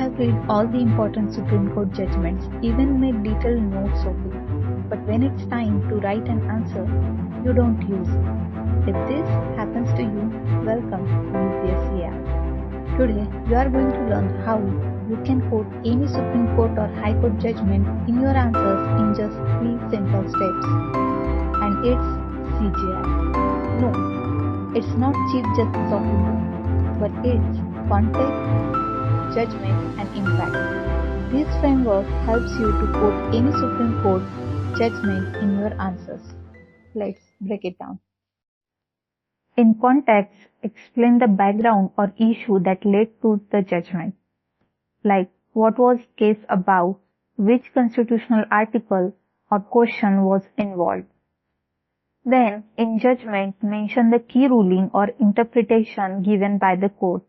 have read all the important Supreme Court judgments, even made detailed notes of it. But when it's time to write an answer, you don't use it. If this happens to you, welcome to UPSC-AI. Today, we are going to learn how you can quote any Supreme Court or High Court judgment in your answers in just 3 simple steps. And it's CJI. No, it's not Chief Justice of India, but it's context, judgment and impact. This framework helps you to quote any Supreme Court judgment in your answers. Let's break it down. In context, explain the background or issue that led to the judgment. Like, what was case about, which constitutional article or question was involved. Then, in judgment, mention the key ruling or interpretation given by the court.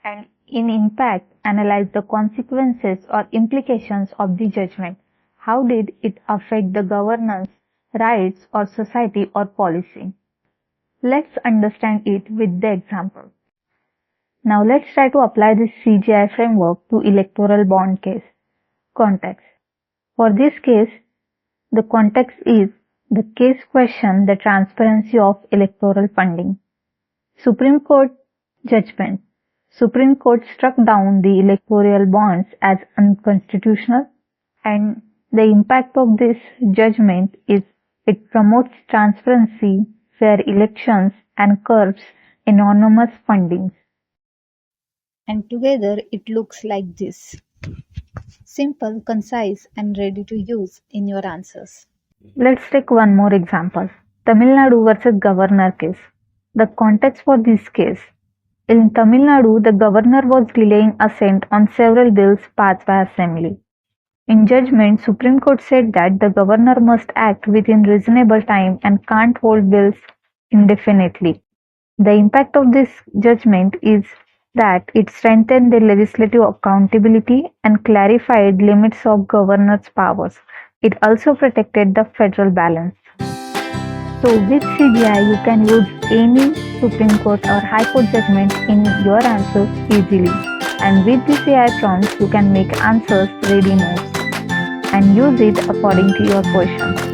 And in impact, analyze the consequences or implications of the judgment. How did it affect the governance, rights or society or policy? Let's understand it with the example. Now let's try to apply this CJI framework to electoral bond case. Context. For this case, the context is the case question the transparency of electoral funding. Supreme Court judgment. Supreme Court struck down the electoral bonds as unconstitutional, and the impact of this judgment is it promotes transparency, fair elections and curbs anonymous fundings. And together it looks like this. Simple, concise and ready to use in your answers. Let's take one more example. Tamil Nadu versus Governor case. The context for this case. In Tamil Nadu, the governor was delaying assent on several bills passed by assembly. In judgment, Supreme Court said that the governor must act within reasonable time and can't hold bills indefinitely. The impact of this judgment is that it strengthened the legislative accountability and clarified limits of governor's powers. It also protected the federal balance. So with CJI, you can use any Supreme Court or High Court judgment in your answers easily. And with this AI prompts, you can make answers ready notes and use it according to your question.